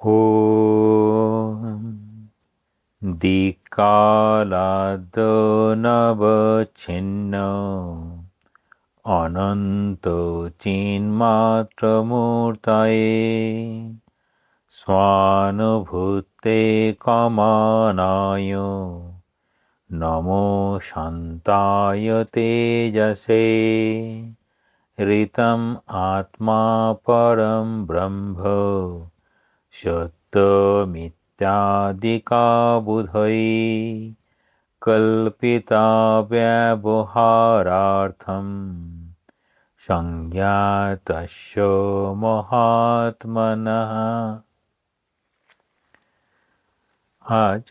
ॐ दिक्कालादनवच्छिन्न अनन्तचिन्मात्रमूर्तये स्वानुभूते कमानाय नमो शान्ताय तेजसे ऋतम् आत्मा परं ब्रह्म सत्यमित्यादिका बुधै कल्पिता व्यवहारार्थं संज्ञातस्य महात्मनः। আজ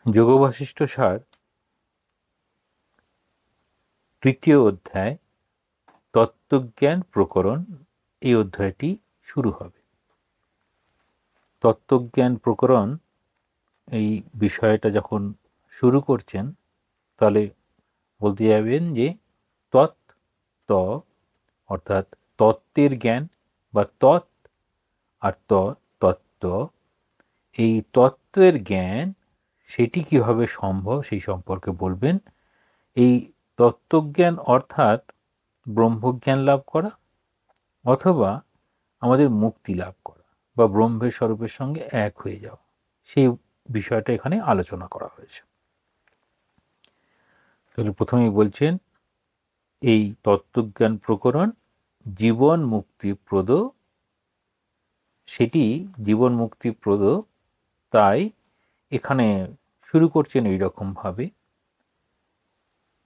যোগবাশিষ্ঠ সার তৃতীয় অধ্যায় তত্ত্বজ্ঞান প্রকরণ, এই অধ্যায়টি শুরু হবে। তত্ত্বজ্ঞান প্রকরণ এই বিষয়টা যখন শুরু করছেন তাহলে বলতে যাবেন যে তত্ত্ব অর্থাৎ তত্ত্বের জ্ঞান বা তত্ত্ব আর তত্ত্ব, এই তত্ত্বের জ্ঞান সেটি কিভাবে সম্ভব সেই সম্পর্কে বলবেন। এই তত্ত্বজ্ঞান অর্থাৎ ব্রহ্মজ্ঞান লাভ করা অথবা আমাদের মুক্তি লাভ করা বা ব্রহ্মের স্বরূপের সঙ্গে এক হয়ে যাওয়া, সেই বিষয়টা এখানে আলোচনা করা হয়েছে। তাহলে প্রথমেই বলছেন এই তত্ত্বজ্ঞান প্রকরণ জীবন মুক্তিপ্রদ, সেটি জীবন মুক্তিপ্রদ, তাই এখানে শুরু করছেন এইরকমভাবে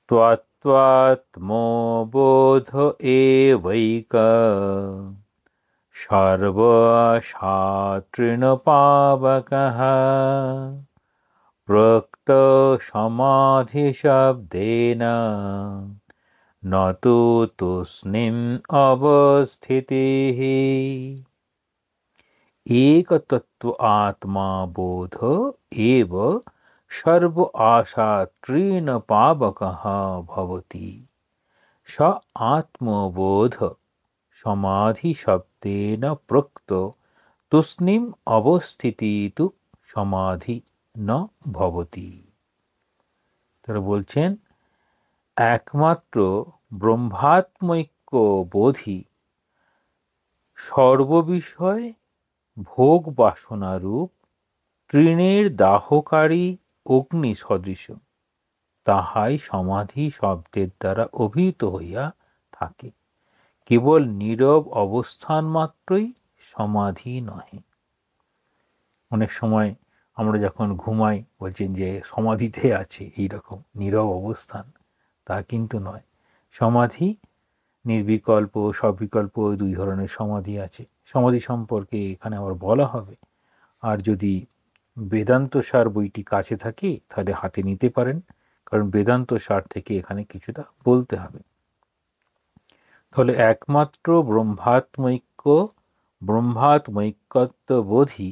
ত্বাত্মাত্মবোধ এবৈক সর্বশাস্ত্রিণপাবকঃ প্রক্ত সমাধিশব্দেন ন তু তুষ্ণীম অবস্থিতিঃ। একতত্ত্ব আত্মা বোধ এব সর্ব আশা তৃণ পাবকঃ ভবতি। স আত্মবোধ সমাধি শব্দেন প্রক্ত তুষ্ণীম অবস্থিতি তু সমাধি ন ভবতি। তারা বলছেন একমাত্র ব্রহ্মাত্মৈক্য বোধি সর্ববিষয় ভোগ বাসনারূপ তৃণের দাহকারী অগ্নি সদৃশ, তাহাই সমাধি শব্দের দ্বারা অভিহিত হইয়া থাকে। কেবল নীরব অবস্থান মাত্রই সমাধি নহে। অনেক সময় আমরা যখন ঘুমাই বলছেন যে সমাধিতে আছে, এইরকম নীরব অবস্থান, তা কিন্তু নয়। সমাধি নির্বিকল্প সবিকল্প দুই ধরনের সমাধি আছে। সমাধি সম্পর্কে এখানে আবার বলা হবে। আর যদি বেদান্ত সার বইটি কাছে থাকে তাহলে হাতে নিতে পারেন, কারণ বেদান্ত সার থেকে এখানে কিছুটা বলতে হবে। তাহলে একমাত্র ব্রহ্মাত্মৈক্যত্ব বোধি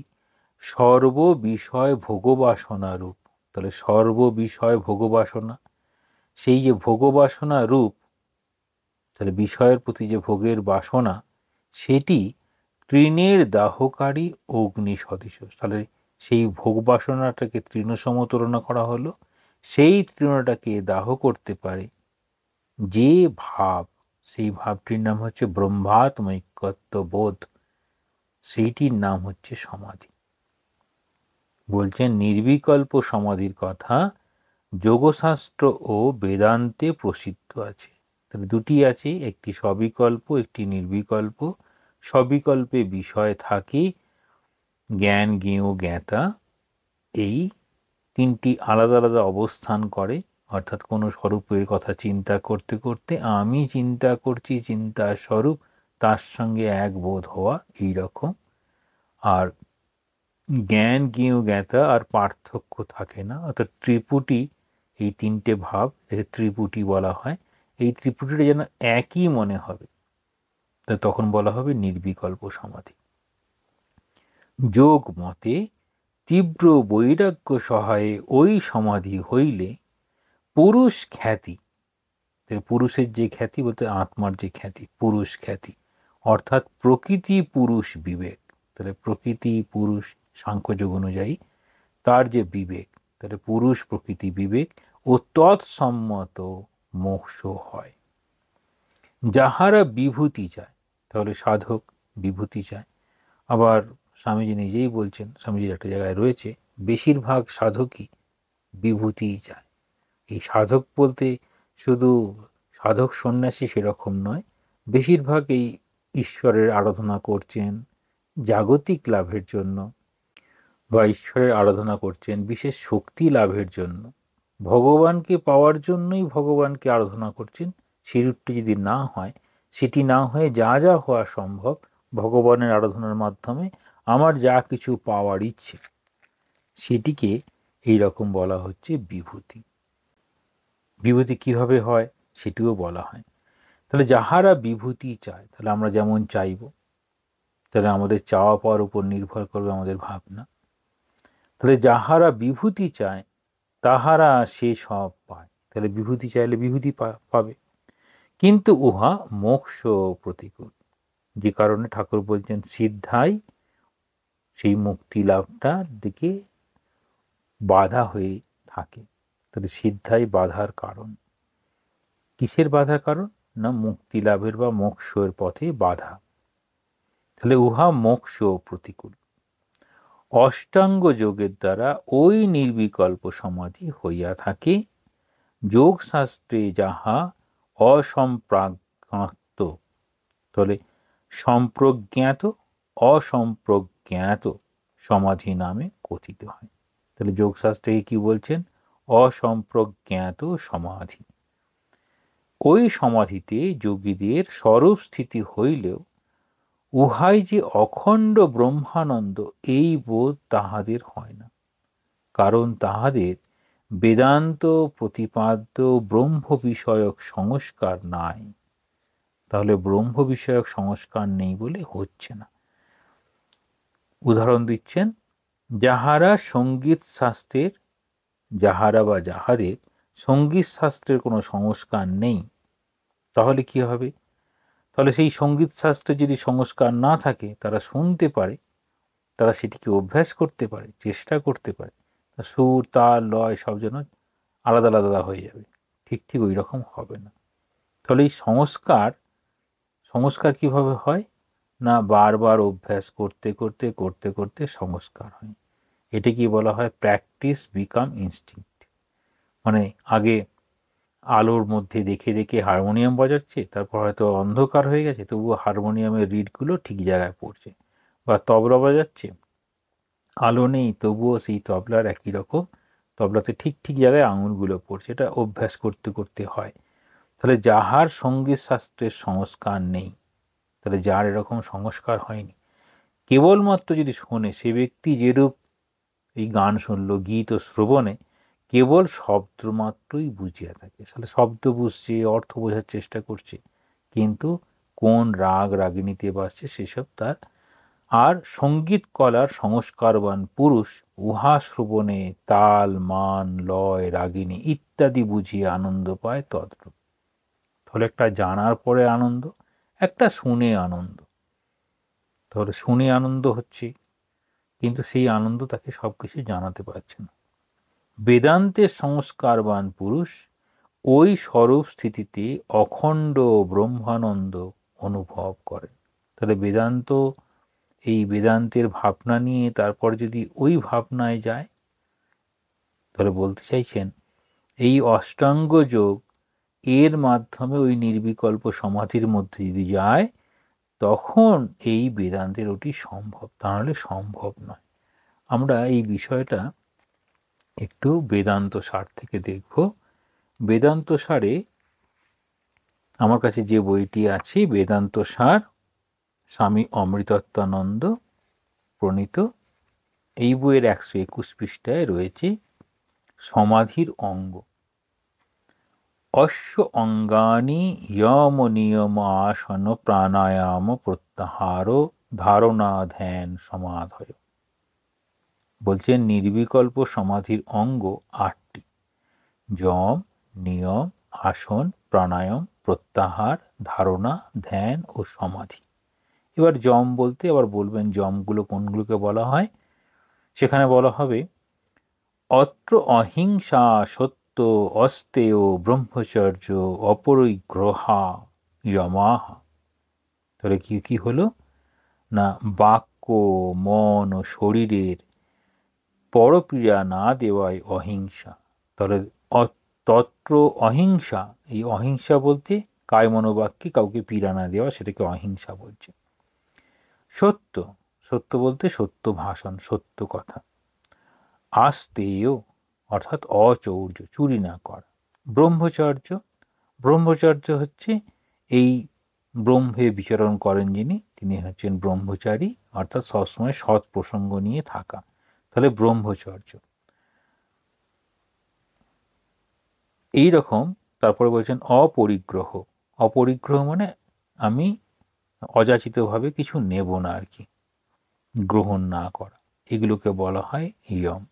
সর্ববিষয় ভোগবাসনা রূপ। তাহলে সর্ববিষয় ভোগবাসনা, সেই যে ভোগবাসনা রূপ, তাহলে বিষয়ের প্রতি যে ভোগের বাসনা, সেটি তৃণের দাহকারী অগ্নি সদৃশ। তাহলে সেই ভোগ বাসনাটাকে তৃণ সমতুলনা করা হলো। সেই তৃণটাকে দাহ করতে পারে যে ভাব, সেই ভাবটির নাম হচ্ছে ব্রহ্মাত্মৈক্যত্ব বোধ, সেইটির নাম হচ্ছে সমাধি। বলছেন নির্বিকল্প সমাধির কথা যোগশাস্ত্র ও বেদান্তে প্রসিদ্ধ আছে। তাহলে দুটি আছে, একটি সবিকল্প, একটি নির্বিকল্প। সবিকল্পে বিষয় থাকে জ্ঞান, জ্ঞেয়, জ্ঞাতা, এই তিনটি আলাদা আলাদা অবস্থান করে, অর্থাৎ কোনো স্বরূপের কথা চিন্তা করতে করতে আমি চিন্তা করছি চিন্তা স্বরূপ, তার সঙ্গে এক বোধ হওয়া, এই রকম। আর জ্ঞান, জ্ঞেয়, জ্ঞাতা আর পার্থক্য থাকে না, অর্থাৎ ত্রিপুটি, এই তিনটে ভাব একে ত্রিপুটি বলা হয়। এই ত্রিপুটিটা যেন একই মনে হবে, তা তখন বলা হবে নির্বিকল্প সমাধি। যোগ মতে তীব্র বৈরাগ্য সহায়ে ওই সমাধি হইলে পুরুষ খ্যাতি, পুরুষের যে খ্যাতি বলতে আত্মার যে খ্যাতি, পুরুষ খ্যাতি অর্থাৎ প্রকৃতি পুরুষ বিবেক, তাহলে প্রকৃতি পুরুষ সাংখ্যযোগ অনুযায়ী তার যে বিবেক, তাহলে পুরুষ প্রকৃতি বিবেক ও তৎসম্মত মোক্ষ হয়। যাহারা বিভূতি চায়, তাহলে সাধক বিভূতি চায়। আবার স্বামীজি নিজেই বলছেন, স্বামীজির একটা জায়গায় রয়েছে, বেশিরভাগ সাধকই বিভূতিই চায়। এই সাধক বলতে শুধু সাধক সন্ন্যাসী সেরকম নয়, বেশিরভাগ এই ঈশ্বরের আরাধনা করছেন জাগতিক লাভের জন্য, বা ঈশ্বরের আরাধনা করছেন বিশেষ শক্তি লাভের জন্য, ভগবানকে পাওয়ার জন্যই ভগবানকে আরাধনা করছেন। সেরূপটি যদি না হয়, সেটি না হয়ে যা যা হওয়া সম্ভব ভগবানের আরাধনার মাধ্যমে আমার যা কিছু পাওয়ার ইচ্ছে, সেটিকে এই রকম বলা হচ্ছে বিভূতি। বিভূতি কিভাবে হয় সেটিও বলা হয়। তাহলে যাহারা বিভূতি চায়, তাহলে আমরা যেমন চাইব, তাহলে আমাদের চাওয়া পাওয়ার উপর নির্ভর করবে আমাদের ভাবনা। তাহলে যাহারা বিভূতি চায় তাহারা সে সব পায়। তাহলে বিভূতি চাইলে বিভূতি পাবে, কিন্তু উহা মোক্ষ প্রতিকূল, যে কারণে ঠাকুর বলছেন সিদ্ধাই সেই মুক্তি লাভটার দিকে বাধা হয়ে থাকে। তাহলে সিদ্ধাই বাধার কারণ। কিসের বাধার কারণ? না মুক্তি লাভের বা মোক্ষের পথে বাধা। তাহলে উহা মোক্ষ প্রতিকূল। অষ্টাঙ্গ যোগের দ্বারা ওই নির্বিকল্প সমাধি হইয়া থাকে, যোগশাস্ত্রে যাহা অসম্প্রাজ্ঞাত, তাহলে সম্প্রজ্ঞাত অসম্প্রজ্ঞাত সমাধি নামে কথিত হয়। তাহলে যোগশাস্ত্রে কি বলছেন? অসম্প্রজ্ঞাত সমাধি। ওই সমাধিতে যোগীদের স্বরূপ স্থিতি হইলেও উহাই যে অখণ্ড ব্রহ্মানন্দ, এই বোধ তাহাদের হয় না, কারণ তাহাদের বেদান্ত প্রতিপাদ্য ব্রহ্ম বিষয়ক সংস্কার নাই। তাহলে ব্রহ্ম বিষয়ক সংস্কার নেই বলে হচ্ছে না। উদাহরণ দিচ্ছেন, যাহারা সঙ্গীত শাস্ত্রের, যাহারা বা যাহাদের সঙ্গীত শাস্ত্রের কোনো সংস্কার নেই, তাহলে কি হবে? তাহলে সেই সঙ্গীত শাস্ত্রে যদি সংস্কার না থাকে, তারা শুনতে পারে, তারা সেটিকে অভ্যাস করতে পারে, চেষ্টা করতে পারে, সুর তাল লয় সব যেন আলাদা আলাদা হয়ে যাবে, ঠিক ঠিক ওই রকম হবে না। তাহলে এই সংস্কার কিভাবে হয়? না বারবার অভ্যাস করতে করতে করতে করতে সংস্কার হয়। এটাকে বলা হয় প্র্যাকটিস বিকাম ইনস্টিংক্ট। মানে আগে আলোর মধ্যে দেখে দেখে হারমোনিয়াম বাজাচ্ছে, তারপর হয়তো অন্ধকার হয়ে গেছে, তবুও হারমোনিয়ামের রিডগুলো ঠিক জায়গায় পড়ছে, বা তবলা বাজাচ্ছে, আলো নেই তবুও সেই তবলার একই রকম, তবলাতে ঠিক ঠিক জায়গায় আঙুলগুলো পড়ছে। এটা অভ্যাস করতে করতে হয়। তাহলে যাহার সঙ্গীত শাস্ত্রের সংস্কার নেই, তাহলে যার এরকম সংস্কার হয়নি, কেবলমাত্র যদি শোনে, সে ব্যক্তি যেরূপ এই গান শুনল, গীত ও শ্রবণে কেবল শব্দ মাত্রই বুঝিয়া থাকে, তাহলে শব্দ বুঝছে, অর্থ বোঝার চেষ্টা করছে, কিন্তু কোন রাগ রাগিনীতে বাজছে সেসব তার। আর সঙ্গীত কলার সংস্কারবান পুরুষ উহা শ্রবণে তাল মান লয় রাগিনী ইত্যাদি বুঝিয়ে আনন্দ পায় তদ্রূপ। তাহলে একটা জানার পরে আনন্দ, একটা শুনে আনন্দ। তাহলে শুনে আনন্দ হচ্ছে, কিন্তু সেই আনন্দ তাকে সব কিছু জানাতে পারছে না। বেদান্তের সংস্কারবান পুরুষ ওই স্বরূপ স্থিতিতে অখণ্ড ব্রহ্মানন্দ অনুভব করেন। তাহলে এই বেদান্তের ভাবনা নিয়ে তারপর যদি ওই ভাবনায় যায়, তাহলে বলতে চাইছেন এই অষ্টাঙ্গ যোগ এর মাধ্যমে ওই নির্বিকল্প সমাধির মধ্যে যদি যায়, তখন এই বেদান্তের ওটি সম্ভব, তাহলে সম্ভব নয়। আমরা এই বিষয়টা একটু বেদান্ত সার থেকে দেখব। বেদান্ত সারে আমার কাছে যে বইটি আছে, বেদান্ত সার, স্বামী অমৃতত্বানন্দ প্রণীত, এই বইয়ের 121 পৃষ্ঠায় রয়েছে সমাধির অঙ্গ। অশ্ব অঙ্গানি ইয়ম নিয়ম আসন প্রাণায়াম প্রত্যাহার ধারণা ধ্যান সমাধয়। বলছেন নির্বিকল্প সমাধির অঙ্গ 8টি: যম, নিয়ম, আসন, প্রাণায়াম, প্রত্যাহার, ধারণা, ধ্যান ও সমাধি। এবার যম বলতে আবার বলবেন যমগুলো কোনগুলোকে বলা হয়। সেখানে বলা হবে অত্র অহিংসা সত্য অস্তেয় ব্রহ্মচর্য অপরিগ্রহা যমাহা। তাহলে কি কি হলো না, বাক্য মন ও শরীরের পরপীড়া না দেওয়াই অহিংসা। তাহলে তত্র অহিংসা, এই অহিংসা বলতে কায় মনোবাক্যে কাউকে পীড়া না দেওয়া, সেটাকে অহিংসা বলছে। সত্য, সত্য বলতে সত্য ভাষণ, সত্য কথা। আস্তেয় অর্থাৎ অচৌর্য, চুরি না করা। ব্রহ্মচর্য, ব্রহ্মচর্য হচ্ছে এই ব্রহ্মে বিচরণ করেন যিনি, তিনি হচ্ছেন ব্রহ্মচারী, অর্থাৎ সবসময় সৎ প্রসঙ্গ নিয়ে থাকা। তাহলে ব্রহ্মচর্য এই রকম। তারপরে বলছেন অপরিগ্রহ, অপরিগ্রহ মানে আমি অযাচিতভাবে কিছু নেব না আর কি, গ্রহণ না করা, এগুলোকে বলা হয় ইয়ম।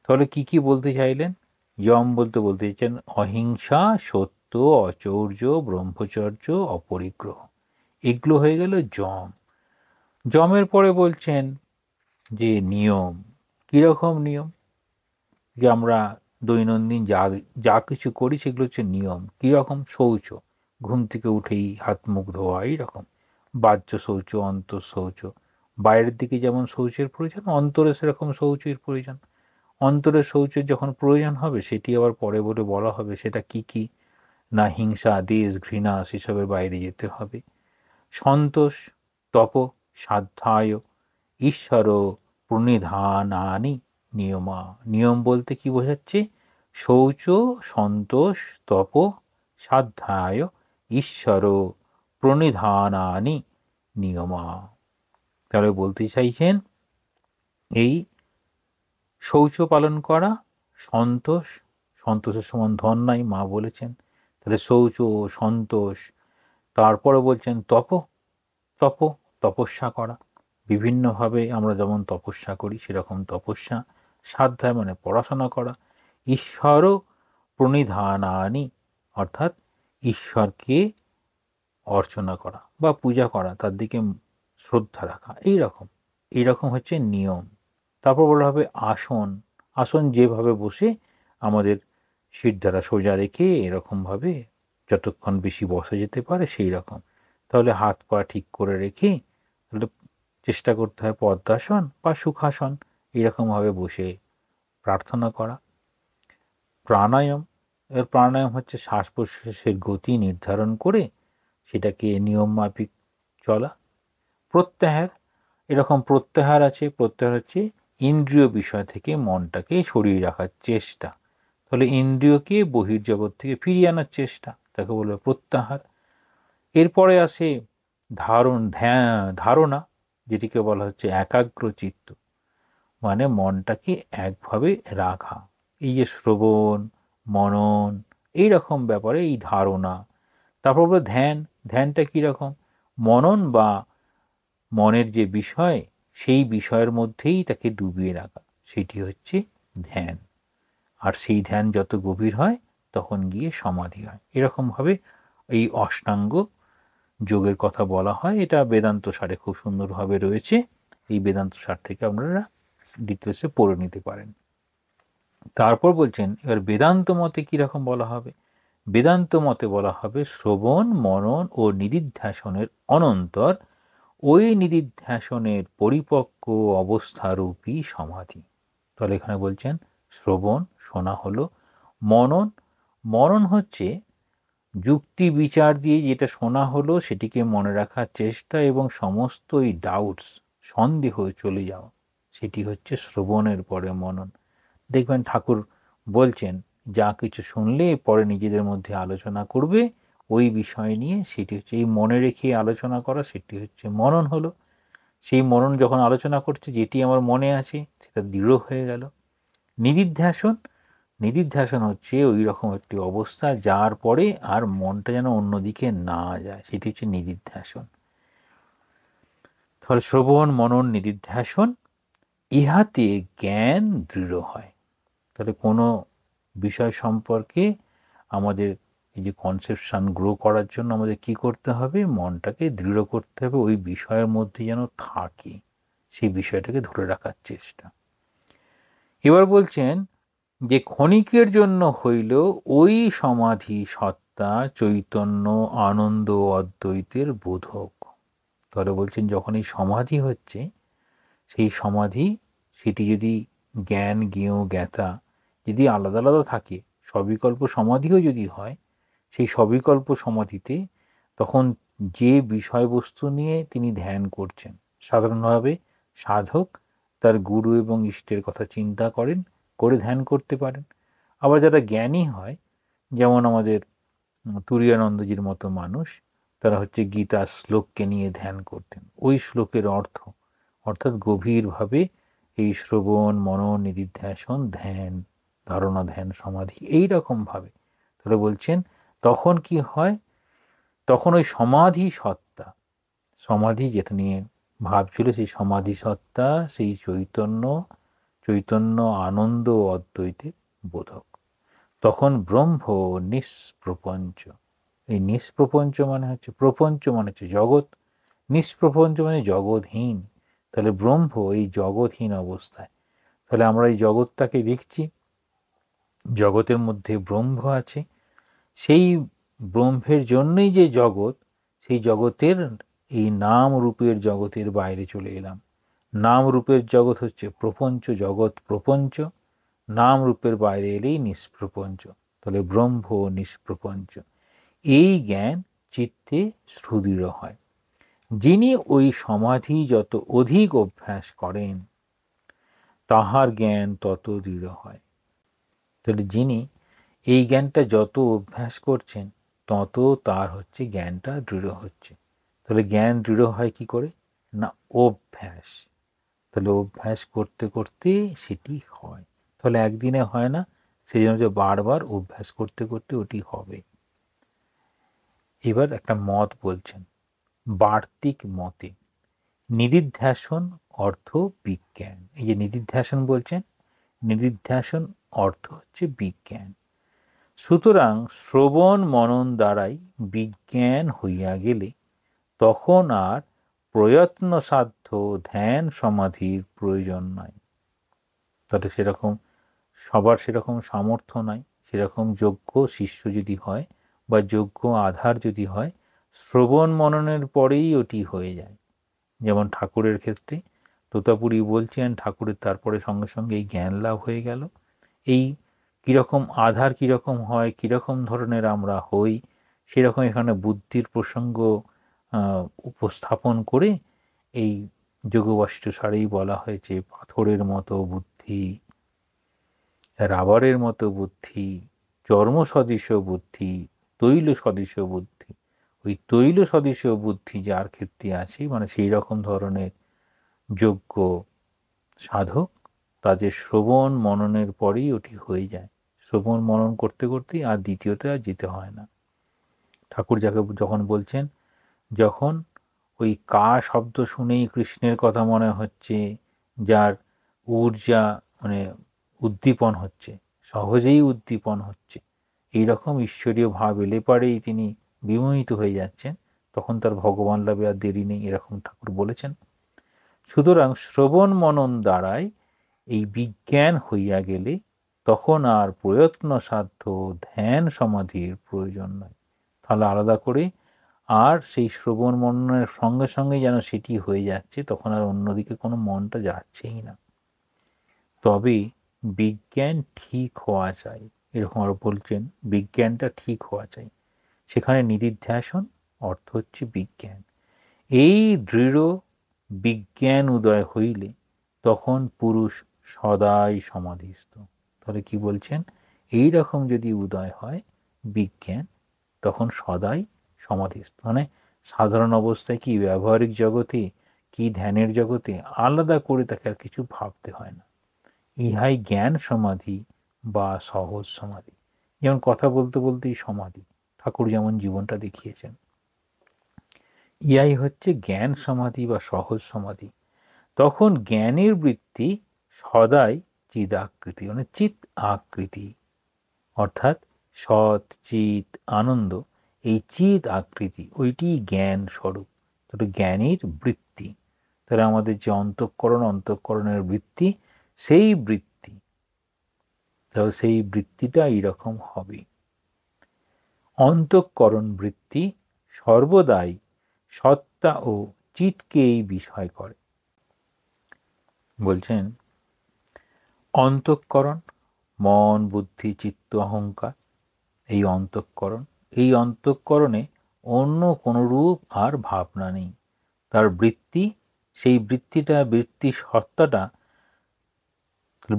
তাহলে কি কি বলতে চাইলেন? ইয়ম বলতে চাইছেন অহিংসা, সত্য, অচৌর্য, ব্রহ্মচর্য, অপরিগ্রহ, এগুলো হয়ে গেল যম। যমের পরে বলছেন যে নিয়ম। কীরকম নিয়ম? যে আমরা দৈনন্দিন যা কিছু করি সেগুলো হচ্ছে নিয়ম। কীরকম? শৌচ, ঘুম থেকে উঠেই হাত মুখ ধোয়া, এইরকম। বাহ্য শৌচ, অন্তর শৌচ। বাইরের দিকে যেমন শৌচের প্রয়োজন, অন্তরে সেরকম শৌচের প্রয়োজন। অন্তরের শৌচের যখন প্রয়োজন হবে সেটি আবার পরে বলে বলা হবে সেটা কি কি না, হিংসা, দেশ, ঘৃণা, সেসবের বাইরে যেতে হবে। সন্তোষ, তপ, সাধ্যায়, ঈশ্বর প্রণিধানানি নিয়মা। নিয়ম বলতে কি বোঝাচ্ছে? শৌচ, সন্তোষ, তপ, সাধ্যায়, ঈশ্বর প্রণিধানানি নিয়মা। তাহলে বলতে চাইছেন এই শৌচ পালন করা, সন্তোষ, সন্তোষের সমান ধন নাই, মা বলেছেন। তাহলে শৌচ, সন্তোষ। তারপরে বলছেন তপ, তপ, তপস্যা করা, বিভিন্নভাবে আমরা যেমন তপস্যা করি সেরকম তপস্যা। সাধ্যায় মানে পড়াশোনা করা। ঈশ্বর প্রণিধানানি অর্থাৎ ঈশ্বরকে অর্চনা করা বা পূজা করা, তার দিকে শ্রদ্ধা রাখা, এইরকম হচ্ছে নিয়ম। তারপর বলা হবে আসন, আসন যেভাবে বসে আমাদের শিরদাঁড়া সোজা রেখে এরকমভাবে যতক্ষণ বেশি বসা যেতে পারে সেই রকম। তাহলে হাত পা ঠিক করে রেখে তাহলে চেষ্টা করতে হয় পদ্মাসন বা সুখাসন, এরকমভাবে বসে প্রার্থনা করা। প্রাণায়াম, এর প্রাণায়াম হচ্ছে শ্বাস প্রশ্বাসের গতি নির্ধারণ করে সেটাকে নিয়ম মাফিক চলা। প্রত্যাহার, এরকম প্রত্যাহার আছে। প্রত্যাহার হচ্ছে ইন্দ্রিয় বিষয় থেকে মনটাকে সরিয়ে রাখার চেষ্টা। তাহলে ইন্দ্রিয়কে বহির্জগৎ থেকে ফিরিয়ে আনার চেষ্টা, তাকে বলবে প্রত্যাহার। এরপরে আসে ধারণা, যেটিকে বলা হচ্ছে একাগ্র চিত্ত, মানে মনটাকে একভাবে রাখা। এই যে শ্রবণ, মনন, এইরকম ব্যাপারে এই ধারণা। তারপর বলবো ধ্যান, ধ্যানটা কীরকম? মনন বা মনের যে বিষয় সেই বিষয়ের মধ্যেই তাকে ডুবিয়ে রাখা, সেটি হচ্ছে ধ্যান। আর সেই ধ্যান যত গভীর হয় তখন গিয়ে সমাধি হয়। এরকমভাবে এই অষ্টাঙ্গ যোগের কথা বলা হয়। এটা বেদান্ত সারে খুব সুন্দরভাবে রয়েছে। এই বেদান্ত সার থেকে আপনারা ডিটেলসে পড়ে নিতে পারেন। তারপর বলছেন এবার বেদান্ত মতে কীরকম বলা হবে? বেদান্ত মতে বলা হবে শ্রবণ, মনন ও নিদিধ্যাসনের অনন্তর ওই নিদিধ্যাসনের পরিপক্ক অবস্থারূপী সমাধি। তাহলে এখানে বলছেন শ্রবণ, শোনা হলো। মনন, মনন হচ্ছে যুক্তি বিচার দিয়ে যেটা শোনা হলো সেটিকে মনে রাখার চেষ্টা এবং সমস্ত এই ডাউটস, সন্দেহ চলে যাওয়া, সেটি হচ্ছে শ্রবণের পরে মনন। দেখবেন ঠাকুর বলছেন যা কিছু শুনলে পরে নিজেদের মধ্যে আলোচনা করবে ওই বিষয় নিয়ে, সেটি হচ্ছে এই মনে রেখে আলোচনা করা, সেটি হচ্ছে মনন হলো। সেই মনন যখন আলোচনা করছে যেটি আমার মনে আছে সেটা দৃঢ় হয়ে গেল। নিদিধ্যাসন, নিদিধ্যাসন হচ্ছে ওই রকম একটি অবস্থা যার পরে আর মনটা যেন অন্যদিকে না যায়, সেটি হচ্ছে নিদিধ্যাসন। তাহলে শ্রবণ, মনন, নিদিধ্যাসন, ইহাতে জ্ঞান দৃঢ় হয়। তাহলে কোনো বিষয় সম্পর্কে আমাদের এই যে কনসেপশন গ্রো করার জন্য আমাদের কি করতে হবে, মনটাকে দৃঢ় করতে হবে, ওই বিষয়ের মধ্যে যেন থাকে, সেই বিষয়টাকে ধরে রাখার চেষ্টা। এবার বলছেন যে ক্ষণিকের জন্য হইল ওই সমাধি সত্তা চৈতন্য আনন্দ অদ্বৈতের বোধক। তাহলে বলছেন যখন এই সমাধি হচ্ছে, সেই সমাধি সেটি যদি জ্ঞান জ্ঞেয় জ্ঞাতা যদি আলাদা আলাদা থাকে, সবিকল্প সমাধিও যদি হয়, সেই সবিকল্প সমাধিতে তখন যে বিষয়বস্তু নিয়ে তিনি ধ্যান করছেন, সাধারণভাবে সাধক তার গুরু এবং ইষ্টের কথা চিন্তা করেন, করে ধ্যান করতে পারেন। আবার যারা জ্ঞানী হয়, যেমন আমাদের তুরীয়ানন্দজির মতো মানুষ, তারা হচ্ছে গীতার শ্লোককে নিয়ে ধ্যান করতেন, ওই শ্লোকের অর্থ, অর্থাৎ গভীরভাবে এই শ্রবণ মনন নিদিধ্যাসন ধ্যান ধারণা ধ্যান সমাধি এই রকমভাবে। তাহলে বলছেন তখন কি হয়, তখন ওই সমাধি সত্তা, সমাধি যেটা নিয়ে ভাবছিল, সেই সমাধি সত্তা সেই চৈতন্য, চৈতন্য আনন্দ অদ্বৈতে বোধক। তখন ব্রহ্ম নিষ্প্রপঞ্চ। এই নিষ্প্রপঞ্চ মানে হচ্ছে, প্রপঞ্চ মানে হচ্ছে জগৎ, নিষ্প্রপঞ্চ মানে জগৎহীন। তাহলে ব্রহ্ম এই জগৎহীন অবস্থায়, তাহলে আমরা এই জগৎটাকে দেখছি, জগতের মধ্যে ব্রহ্ম আছে, সেই ব্রহ্মের জন্যই যে জগৎ, সেই জগতের এই নাম রূপের জগতের বাইরে চলে এলাম। নাম রূপের জগৎ হচ্ছে প্রপঞ্চ, জগৎ প্রপঞ্চ, নাম রূপের বাইরে এলেই নিষ্প্রপঞ্চ। তাহলে ব্রহ্ম নিষ্প্রপঞ্চ, এই জ্ঞান চিত্তে সুদৃঢ় হয়। যিনি ওই সমাধি যত অধিক অভ্যাস করেন, তাহার জ্ঞান তত দৃঢ় হয়। তাহলে যিনি এই জ্ঞানটা যত অভ্যাস করছেন, তত তার হচ্ছে জ্ঞানটা দৃঢ় হচ্ছে। তাহলে জ্ঞান দৃঢ় হয় কি করে না, অভ্যাস। তাহলে অভ্যাস করতে করতে সেটি হয়। তাহলে একদিনে হয় না, সেই জন্য যে বারবার অভ্যাস করতে করতে ওটি হবে। এবার একটা মত বলছেন, বার্তিক মতে নিদিধ্যাসন অর্থ বিজ্ঞান। এই যে নিদিধ্যাসন বলছেন, নিদিধ্যাসন অর্থ হচ্ছে বিজ্ঞান। সুতরাং শ্রবণ মনন দ্বারাই বিজ্ঞান হইয়া গেলে তখন আর প্রয়ত্ন সাধ্য ধ্যান সমাধির প্রয়োজন নাই। তাহলে সেরকম সবার সেরকম সামর্থ্য নাই, সেরকম যোগ্য শিষ্য যদি হয় বা যোগ্য আধার যদি হয়, শ্রবণ মননের পরেই ওটি হয়ে যায়। যেমন ঠাকুরের ক্ষেত্রে তোতাপুরি বলছেন, ঠাকুরের তারপরে সঙ্গে সঙ্গে এই জ্ঞান লাভ হয়ে গেল। এই কীরকম আধার কীরকম হয়, কীরকম ধরনের আমরা হই, সেরকম এখানে বুদ্ধির প্রসঙ্গ উপস্থাপন করে এই যোগবাশিষ্ঠ সারেই বলা হয়েছে, পাথরের মতো বুদ্ধি, রাবারের মতো বুদ্ধি, চর্ম সদৃশ বুদ্ধি, তৈল সদৃশ বুদ্ধি। ওই তৈল সদৃশ বুদ্ধি যার ক্ষেত্রে আছে, মানে সেই রকম ধরনের যোগ্য সাধক, তাদের শ্রবণ মননের পরেই ওটি হয়ে যায়। শ্রবণ মনন করতে করতে আর দ্বিতীয়তে আর যেতে হয় না। ঠাকুর যাকে যখন বলছেন, যখন ওই কা শব্দ শুনেই কৃষ্ণের কথা মনে হচ্ছে, যার ঊর্জা মানে উদ্দীপন হচ্ছে, সহজেই উদ্দীপন হচ্ছে, এইরকম ঈশ্বরীয় ভাব এলে পরেই তিনি বিমোহিত হয়ে যাচ্ছেন, তখন তার ভগবান লাভে আর দেরি নেই, এরকম ঠাকুর বলেছেন। সুতরাং শ্রবণ মনন দ্বারাই এই বিজ্ঞান হইয়া গেলে তখন আর প্রয়ত্ন সাধ্য ধ্যান সমাধির প্রয়োজন নয়। তাহলে আলাদা করে আর সেই শ্রবণ মননের সঙ্গে সঙ্গে যেন সেটি হয়ে যাচ্ছে, তখন আর অন্যদিকে কোনো মনটা যাচ্ছেই না। তবে বিজ্ঞান ঠিক হওয়া চাই, এরকম আরো বলছেন, বিজ্ঞানটা ঠিক হওয়া চাই। সেখানে নিদিধ্যাসন অর্থ হচ্ছে বিজ্ঞান। এই দৃঢ় বিজ্ঞান উদয় হইলে তখন পুরুষ সদাই সমাধিস্থ। তাহলে কি বলছেন, এই রকম যদি উদয় হয় বিজ্ঞান, তখন সদাই সমাধিস্থ। মানে সাধারণ অবস্থায় কি ব্যবহারিক জগতে কি ধ্যানের জগতে আলাদা করে তাকে আর কিছু ভাবতে হয় না। ইহাই জ্ঞান সমাধি বা সহজ সমাধি। যেমন কথা বলতে বলতেই সমাধি, ঠাকুর যেমন জীবনটা দেখিয়েছেন, ইহাই হচ্ছে জ্ঞান সমাধি বা সহজ সমাধি। তখন জ্ঞানের বৃত্তি সদাই চিদাকৃতি, মানে চিৎ আকৃতি, অর্থাৎ সৎ, চিত, আনন্দ, এই চিত আকৃতি ওইটি জ্ঞান স্বরূপ। তাহলে জ্ঞানীর বৃত্তি, তাহলে আমাদের যে অন্তঃকরণের বৃত্তি, সেই বৃত্তি, তাহলে সেই বৃত্তিটা এইরকম হবে। অন্তঃকরণ বৃত্তি সর্বদাই সত্তা ও চিতকেই বিষয় করে। বলছেন অন্তঃকরণ, মন, বুদ্ধি, চিত্ত, অহংকার, এই অন্তঃকরণ, এই অন্তঃকরণে অন্য কোনো রূপ আর ভাবনা নেই। তার বৃত্তি, সেই বৃত্তিটা, বৃত্তির সত্তাটা,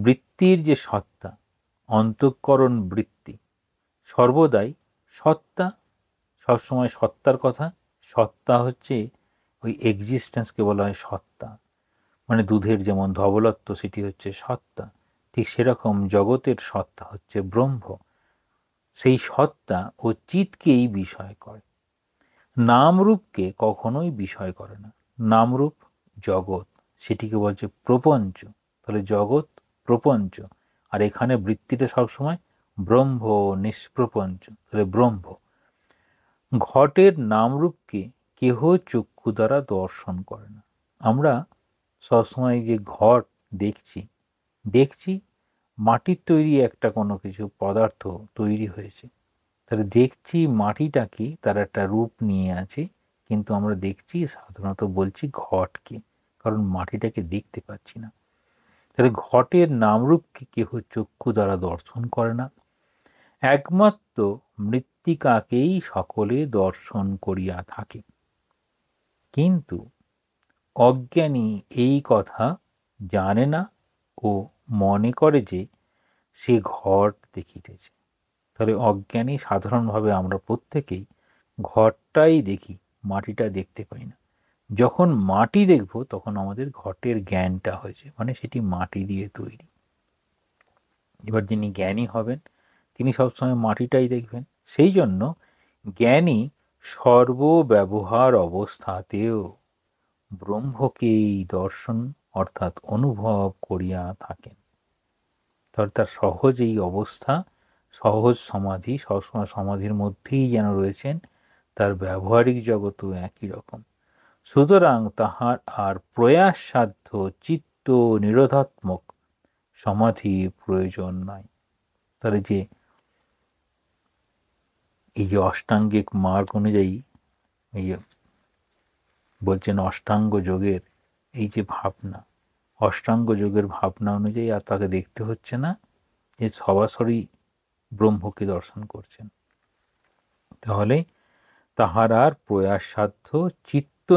বৃত্তির যে সত্তা, অন্তঃকরণ বৃত্তি সর্বদাই সত্তা, সবসময় সত্তার কথা। সত্তা হচ্ছে ওই এক্সিস্টেন্সকে বলা হয় সত্তা, মানে দুধের যেমন ধবলত্ব, সেটি হচ্ছে সত্তা, ঠিক সেরকম জগতের সত্তা হচ্ছে ব্রহ্ম। সেই সত্তা ও চিতকেই বিষয় করে, নামরূপকে কখনোই বিষয় করে না। নামরূপ জগৎ, সেটিকে বলছে প্রপঞ্চ। তাহলে জগৎ প্রপঞ্চ, আর এখানে বৃত্তিটা সবসময় ব্রহ্ম, নিষ্প্রপঞ্চ, তাহলে ব্রহ্ম। ঘটের নামরূপকে কেহ চক্ষু দ্বারা দর্শন করে না। আমরা সবসময় যে ঘট দেখছি মাটির তৈরি একটা কোনো কিছু পদার্থ তৈরি হয়েছে, তাহলে দেখছি মাটিটাকে, তার একটা রূপ নিয়ে আছে, কিন্তু আমরা দেখছি সাধারণত বলছি ঘটকে, কারণ মাটিটাকে দেখতে পাচ্ছি না। তাহলে ঘটের নামরূপকে কেহ চক্ষু দ্বারা দর্শন করে না, একমাত্র মৃত্তিকাকেই সকলে দর্শন করিয়া থাকে। কিন্তু অজ্ঞানী এই কথা জানে না ও মনে করে যে সে ঘট দেখিতেছে। তাহলে অজ্ঞানী, সাধারণভাবে আমরা প্রত্যেকেই ঘটটাই দেখি, মাটিটা দেখতে পাই না। যখন মাটি দেখব তখন আমাদের ঘটের জ্ঞানটা হয়েছে, মানে সেটি মাটি দিয়ে তৈরি। এবার যিনি জ্ঞানী হবেন তিনি সবসময় মাটিটাই দেখবেন। সেই জন্য জ্ঞানী সর্বব্যবহার অবস্থাতেও ব্রহ্মকেই দর্শন অর্থাৎ অনুভব করিয়া থাকেন। তার সহজ এই অবস্থা, সহজ সমাধি, সবসময় সমাধির মধ্যেই যেন রয়েছেন, তার ব্যবহারিক জগৎও একই রকম। সুতরাং তাহার আর প্রয়াস সাধ্য চিত্ত নিরোধাত্মক সমাধি প্রয়োজন নাই। তাহলে যে এই যে অষ্টাঙ্গিক মার্গ অনুযায়ী এই বলছেন অষ্টাঙ্গ যোগের এই যে ভাবনা, অষ্টাঙ্গ যোগের ভাবনা অনুযায়ী আর তাকে দেখতে হচ্ছে না, যে সরাসরি ব্রহ্মকে দর্শন করছেন। তাহলে তাহার আর প্রয়াস সাধ্য চিত্ত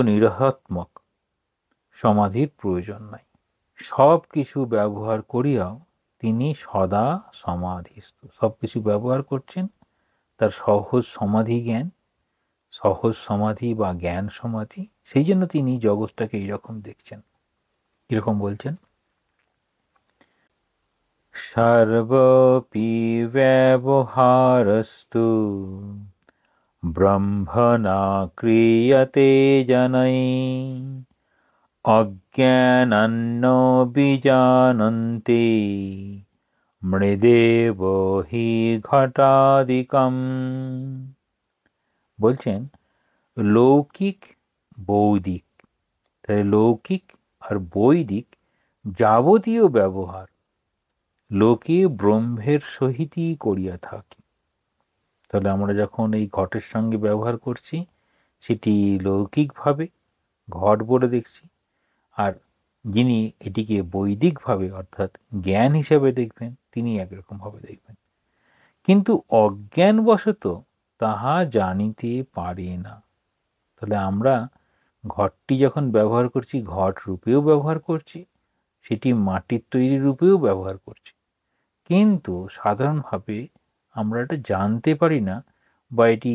নিরোধাত্মক সমাধির প্রয়োজন নাই। সব কিছু ব্যবহার করিয়াও তিনি সদা সমাধিস্থ। সব কিছু ব্যবহার করছেন, তার সহজ সমাধি জ্ঞান, সহজ সমাধি বা জ্ঞান সমাধি, সেই জন্য তিনি জগৎটাকে এইরকম দেখছেন। কিরকম বলছেন, সর্বপি ব্যবহারস্তু ব্রহ্মণা ক্রিয়তে জনৈ অজ্ঞানান্ন বিজানন্তি মৃদেব হি ঘটাদিকম। বলছেন লৌকিক বৈদিক, তাহলে লৌকিক আর বৈদিক যাবতীয় ব্যবহার লোকে ব্রহ্মের সহিতই করিয়া থাকে। তাহলে আমরা যখন এই ঘটের সঙ্গে ব্যবহার করছি সেটি লৌকিকভাবে ঘট বলে দেখছি, আর যিনি এটিকে বৈদিকভাবে অর্থাৎ জ্ঞান হিসেবে দেখবেন তিনি একরকমভাবে দেখবেন। কিন্তু অজ্ঞানবশত তাহা জানিতে পারে না। তাহলে আমরা ঘটটি যখন ব্যবহার করছি ঘট রূপেও ব্যবহার করছি, সেটি মাটির তৈরি রূপেও ব্যবহার করছি, কিন্তু সাধারণভাবে আমরা এটা জানতে পারি না বা এটি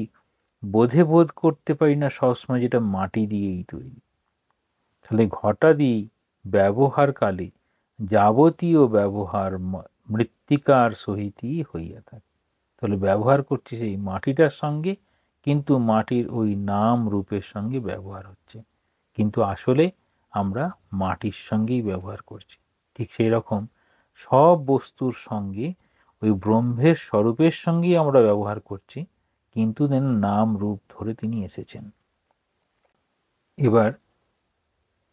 বোধ করতে পারি না সবসময় যেটা মাটি দিয়েই তৈরি। তাহলে ঘটাদি ব্যবহারকালে যাবতীয় ব্যবহার মৃত্তিকার সহিতই হইয়া থাকে। তাহলে ব্যবহার করছি সেই মাটিটার সঙ্গে, কিন্তু মাটির ওই নাম রূপের সঙ্গে ব্যবহার হচ্ছে, কিন্তু আসলে আমরা মাটির সঙ্গেই ব্যবহার করছি। ঠিক সেই রকম সব বস্তুর সঙ্গে ওই ব্রহ্মের স্বরূপের সঙ্গেই আমরা ব্যবহার করছি, কিন্তু যেন নাম রূপ ধরে তিনি এসেছেন। এবার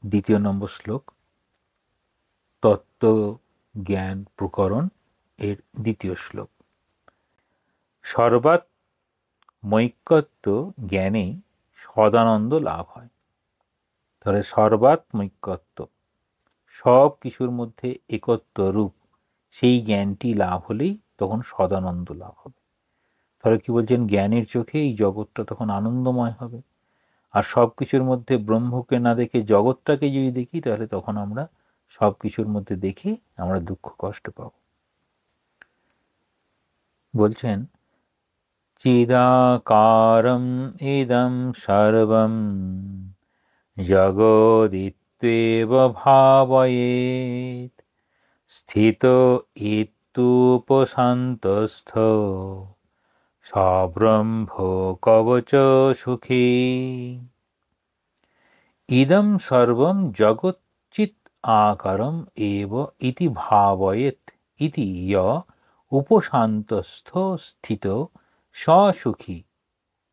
2 নম্বর শ্লোক, তত্ত্ব জ্ঞান প্রকরণ এর 2 শ্লোক। সর্বাত্মৈক্যত্ব জ্ঞানেই সদানন্দ লাভ হয়। তাহলে সর্বাত্মৈক্যত্ব, সব কিছুর মধ্যে একত্ব রূপ, সেই জ্ঞানটি লাভ হলেই তখন সদানন্দ লাভ হবে। তাহলে কি বলছেন, জ্ঞানের চোখে এই জগৎটা তখন আনন্দময় হবে। আর সব কিছুর মধ্যে ব্রহ্মকে না দেখে জগৎটাকে যদি দেখি, তাহলে তখন আমরা সব কিছুর মধ্যে দেখে আমরা দুঃখ কষ্ট পাব। বলছেন, চিদাকারম ইদম সর্বম জগদিত্যেব ভাবয়েৎ স্থিত ইত্যুপশান্তস্থ সব্রহ্ম কবচ সুখী। ইদম সর্বম জগৎ চিৎ আকারম এব ইতি ভাবয়েৎ ইতি য় উপশান্তস্থ স্থিত স সুখী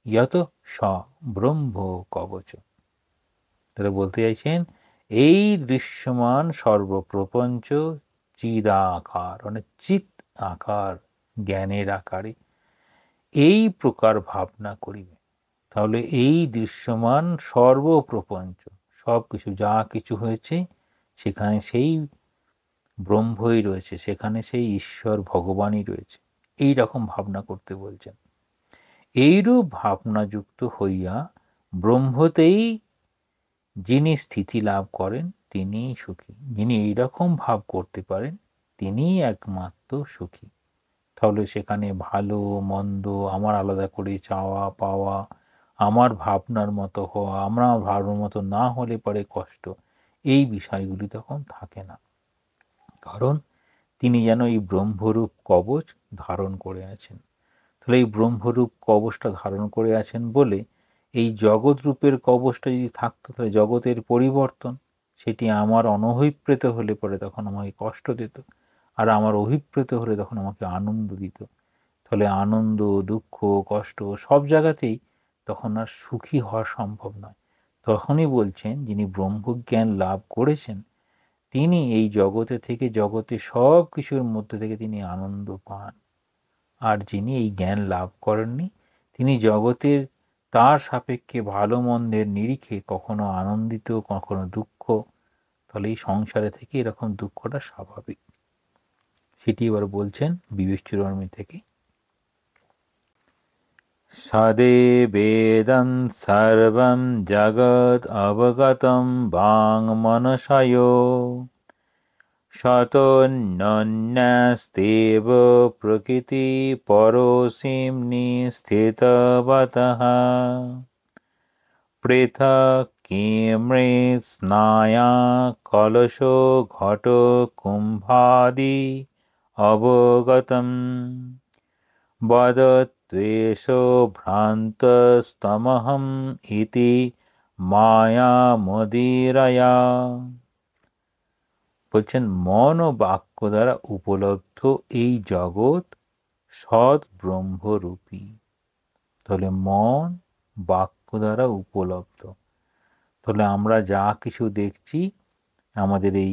যত স ব্রহ্ম কবচ। তারা বলতে চাইছেন, এই দৃশ্যমান সর্বপ্রপঞ্চ চিদাকার, মানে চিৎ আকার, জ্ঞানের আকারে এই প্রকার ভাবনা করিবে। তাহলে এই দৃশ্যমান সর্বপ্রপঞ্চ, সব কিছু যা কিছু হয়েছে সেখানে সেই ব্রহ্মই রয়েছে, সেখানে সেই ঈশ্বর ভগবানই রয়েছে, এই রকম ভাবনা করতে বলছেন। এইরূপ ভাবনাযুক্ত হইয়া ব্রহ্মতেই যিনি স্থিতি লাভ করেন তিনিই সুখী। যিনি এইরকম ভাব করতে পারেন তিনিই একমাত্র সুখী। তাহলে সেখানে ভালো মন্দ, আমার আলাদা করে চাওয়া পাওয়া, আমার ভাবনার মতো হওয়া, আমরা ভাবনার মতো না হলে পরে কষ্ট, এই বিষয়গুলি তখন থাকে না। কারণ তিনি যেন এই ব্রহ্মরূপ কবচ ধারণ করে আছেন। তাহলে এই ব্রহ্মরূপ কবচটা ধারণ করে আছেন বলে এই জগৎ রূপের কবচটা যদি থাকতো, তাহলে জগতের পরিবর্তন সেটি আমার অনভিপ্রেত হলে পরে তখন আমাকে কষ্ট দিত, আর আমার অভিপ্রেত হলে তখন আমাকে আনন্দ দিত। তাহলে আনন্দ, দুঃখ, কষ্ট সব জায়গাতেই তখন আর সুখী হওয়া সম্ভব নয়। তখনই বলছেন, যিনি ব্রহ্মজ্ঞান লাভ করেছেন তিনি এই জগতে থেকে, জগতে সব কিছুর মধ্যে থেকে তিনি আনন্দ পান। আর যিনি এই জ্ঞান লাভ করেননি, তিনি জগতের তার সাপেক্ষে ভালো মন্দের নিরিখে কখনো আনন্দিত, কখনো দুঃখ, তাহলে এই সংসারে থেকে এরকম দুঃখটা স্বাভাবিক। সেটি এবার বলছেন বিবেক চূড়ামণি থেকে। সদেবেদং সর্বং জগৎ অবগতং বাং মনসয় শতন্যন্যস্তেব প্রকৃতি পরসীম্নি স্থিতবতঃ পৃথক কিমৃ স্নায়া কলশো ঘট কুম্ভাদি অবগতম বদত্বেষো ভ্রান্তস্তমহম ইতি মায়ামদিরয়া। বলছেন, মন ও বাক্য দ্বারা উপলব্ধ এই জগৎ সৎ ব্রহ্মরূপী। তাহলে মন বাক্য দ্বারা উপলব্ধ, তাহলে আমরা যা কিছু দেখছি আমাদের এই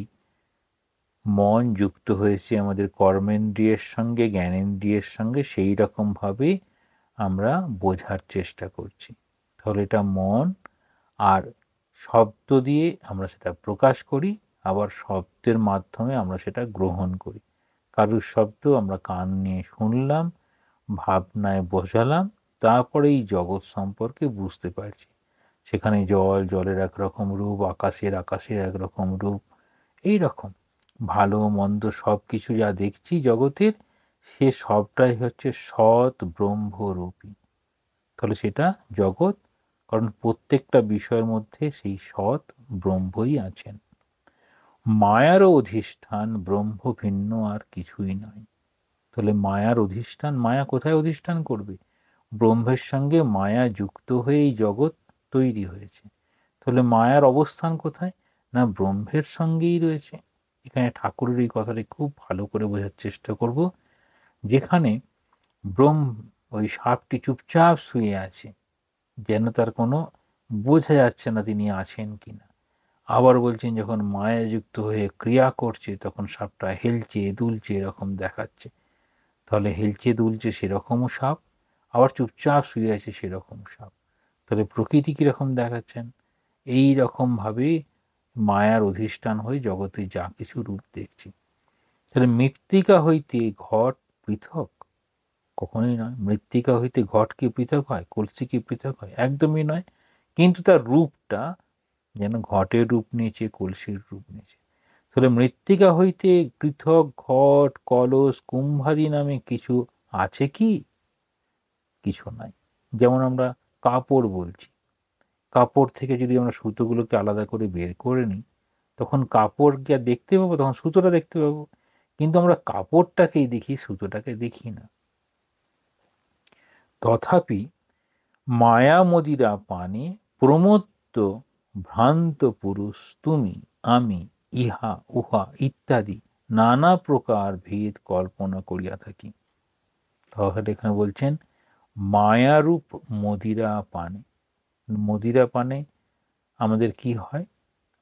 মন যুক্ত হয়েছে আমাদের কর্মেন্দ্রিয়ের সঙ্গে, জ্ঞানেন্দ্রিয়ের সঙ্গে, সেই রকমভাবে আমরা বোঝার চেষ্টা করছি। তাহলে এটা মন, আর শব্দ দিয়ে আমরা সেটা প্রকাশ করি, আবার শব্দের মাধ্যমে আমরা সেটা গ্রহণ করি। কারুর শব্দ আমরা কান নিয়ে শুনলাম, ভাবনায় বোঝালাম, তারপরে এই জগৎ সম্পর্কে বুঝতে পারছি। সেখানে জল, জলের একরকম রূপ, আকাশের একরকম রূপ, এই রকম ভালো মন্দ সব কিছু যা দেখছি জগতের, সে সবটাই হচ্ছে সৎ ব্রহ্মরূপী। তাহলে সেটা জগৎ, কারণ প্রত্যেকটা বিষয়ের মধ্যে সেই সৎ ব্রহ্মই আছেন। মায়ারও অধিষ্ঠান ব্রহ্ম, ভিন্ন আর কিছুই নয়। তাহলে মায়ার অধিষ্ঠান, মায়া কোথায় অধিষ্ঠান করবে? ব্রহ্মের সঙ্গে মায়া যুক্ত হয়ে এই জগৎ তৈরি হয়েছে। তাহলে মায়ার অবস্থান কোথায়? না ব্রহ্মের সঙ্গেই রয়েছে। এখানে ঠাকুরের এই কথাটি খুব ভালো করে বোঝার চেষ্টা করব, যেখানে ওই সাপটি চুপচাপ শুয়ে আছে, যেন তার কোনো বোঝা যাচ্ছে না তিনি আছেন কিনা। আবার বলছেন যখন মায়াযুক্ত হয়ে ক্রিয়া করছে তখন সাপটা হেলছে দুলছে এরকম দেখাচ্ছে। তাহলে হেলছে দুলছে সেরকমও সাপ, আবার চুপচাপ শুয়ে আছে সেরকম সাপ। তাহলে প্রকৃতি কীরকম দেখাচ্ছেন? এই রকমভাবে মায়ার অধিষ্ঠান হয়ে জগতে যা কিছু রূপ দেখছি। তাহলে মৃত্তিকা হইতে ঘট পৃথক? কখনোই নয়। মৃত্তিকা হইতে ঘট কি পৃথক হয়? কলসি কি পৃথক হয়? একদমই নয়। কিন্তু তার রূপটা যেন ঘটের রূপ নিয়েছে, কলসির রূপ নিয়েছে। তাহলে মৃত্তিকা হইতে পৃথক ঘট, কলস, কুম্ভাদি নামে কিছু আছে কি? কিছু নাই। যেমন আমরা কাপড় বলছি, কাপড় থেকে যদি আমরা সুতোগুলোকে আলাদা করে বের করে নিই, তখন কাপড়কে দেখতে পাবো, তখন সুতোটা দেখতে পাবো। কিন্তু আমরা কাপড়টাকেই দেখি, সুতোটাকে দেখি না। তথাপি মায়া মদিরা পানে প্রমত্ত ভ্রান্ত পুরুষ তুমি আমি ইহা উহা ইত্যাদি নানা প্রকার ভেদ কল্পনা করিয়া থাকি। তাহলে এখানে বলছেন মায়ারূপ মদিরা পানে। মদিরা পানে আমাদের কি হয়?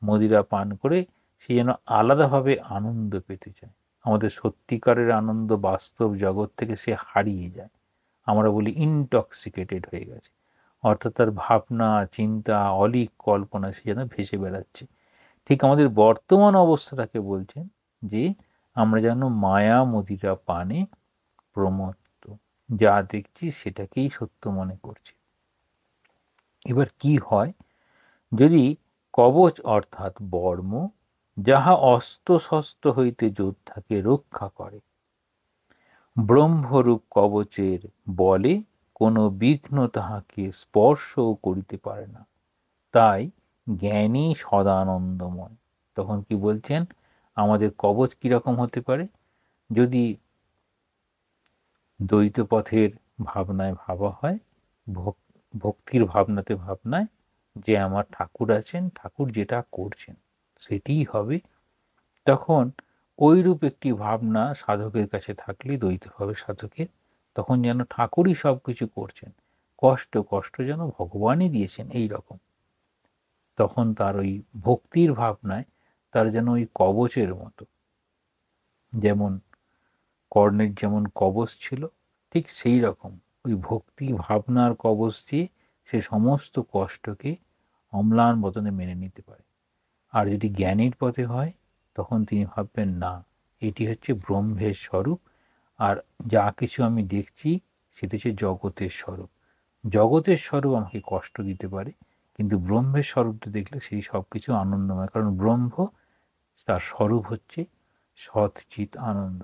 মদিরা পান করে সে যেন আলাদাভাবে আনন্দ পেতে চায়। আমাদের সত্যিকারের আনন্দ বাস্তব জগৎ থেকে সে হারিয়ে যায়। আমরা বলি ইনটক্সিকেটেড হয়ে গেছে, অর্থাৎ তার ভাবনা চিন্তা অলিক কল্পনা সে যেন ভেসে বেড়াচ্ছে। ঠিক আমাদের বর্তমান অবস্থাটাকে বলছেন যে আমরা যেন মায়া মদিরা পানে প্রমত্ত, যা দেখছি সেটাকেই সত্য মনে করছি। এবার কি হয়? যদি কবচ অর্থাৎ বর্ম, যাহা অস্ত্র শস্ত্র হইতে যোদ্ধাকে রক্ষা করে, ব্রহ্মরূপ কবচের বলে কোনো বিঘ্ন তাহাকে স্পর্শও করিতে পারে না, তাই জ্ঞানী সদানন্দময়। তখন কি বলছেন? আমাদের কবচ কীরকম হতে পারে? যদি দ্বৈত পথের ভাবনায় ভাবা হয়, ভক্তির ভাবনায় যে আমার ঠাকুর আছেন, ঠাকুর যেটা করছেন সেটিই হবে, তখন ওইরূপ একটি ভাবনা সাধকের কাছে থাকলে, দ্বৈতভাবে সাধকের, তখন যেন ঠাকুরই সব কিছু করছেন, কষ্ট যেন ভগবানই দিয়েছেন এই রকম। তখন তার ওই ভক্তির ভাবনায় তার যেন ওই কবচের মতো, যেমন কর্ণের যেমন কবচ ছিল, ঠিক সেই রকম ওই ভক্তি ভাবনার কবচ দিয়ে সে সমস্ত কষ্টকে অম্লান বদনে মেনে নিতে পারে। আর যদি জ্ঞানীর পথে হয়, তখন তিনি ভাববেন না, এটি হচ্ছে ব্রহ্মের স্বরূপ, আর যা কিছু আমি দেখছি সেটা হচ্ছে জগতের স্বরূপ। জগতের স্বরূপ আমাকে কষ্ট দিতে পারে, কিন্তু ব্রহ্মের স্বরূপটা দেখলে সেই সব কিছু আনন্দময়, কারণ ব্রহ্ম তার স্বরূপ হচ্ছে সৎ চিৎ আনন্দ।